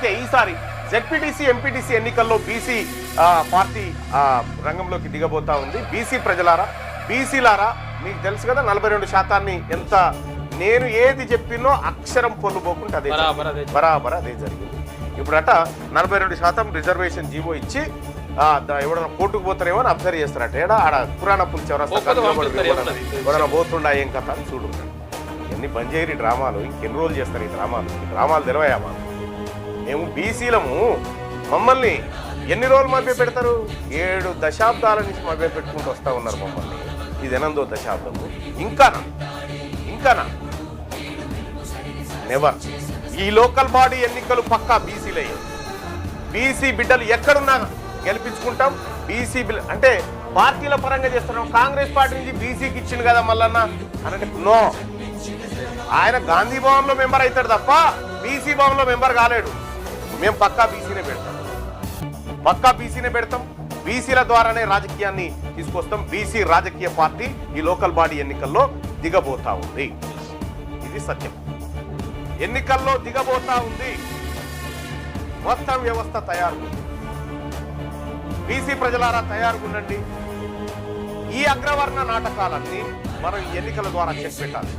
అయితే ఈసారి ZPTC MPTC ఎన్నికల్లో బీసీ పార్టీ రంగంలోకి దిగబోతా ఉంది. బీసీ ప్రజలారా, బీసీలారా, మీకు తెలుసు కదా 42% ఎంత నేను ఏది చెప్పినో అక్షరం పొల్లుపోకుండా అదే బరాబర్ అదే జరిగింది. ఇప్పుడట 42% రిజర్వేషన్ జీవో ఇచ్చి ఎవడన్నా కోర్టుకు పోతారేమో అని అబ్జర్వ్ చేస్తారట. ఏడా ఆడ పురాణ పులిచి ఎవరైనా పోతుండా ఏం కథ అని చూడు. ఎన్ని బంద్ చేయరు డ్రామాలు, ఇంకెన్ని రోజులు చేస్తారు ఈ డ్రామాలు తెలివయా మాకు. మేము బీసీలము, మమ్మల్ని ఎన్ని రోజులు మభ్య పెడతారు? 7 దశాబ్దాల నుంచి మభ్య పెట్టుకుంటూ వస్తూ ఉన్నారు మమ్మల్ని. ఇది 8వ దశాబ్దము. ఇంకానా నెవర్. ఈ లోకల్ బాడీ ఎన్నికలు పక్కా బీసీలయ్యాయి. బీసీ బిడ్డలు ఎక్కడున్నా గెలిపించుకుంటాం. బీసీ బిల్ అంటే పార్టీల పరంగా చేస్తున్నాం. కాంగ్రెస్ పార్టీ నుంచి బీసీకి ఇచ్చింది కదా మల్లన్న అంటే నో, ఆయన గాంధీ భవన్లో మెంబర్ అవుతాడు తప్ప బీసీ భవన్లో మెంబర్ కాలేడు. మేము పక్కా బీసీనే పెడతాం. బీసీల ద్వారానే రాజకీయాన్ని తీసుకొస్తాం. బీసీ రాజకీయ పార్టీ ఈ లోకల్ బాడీ ఎన్నికల్లో దిగబోతా ఉంది. ఇది సత్యం. ఎన్నికల్లో దిగబోతా ఉంది. మొత్తం వ్యవస్థ తయారు. బీసీ ప్రజలారా తయారుగా ఉండండి. ఈ అగ్రవర్ణ నాటకాలన్నీ మనం ఎన్నికల ద్వారా చేసి పెట్టాలి.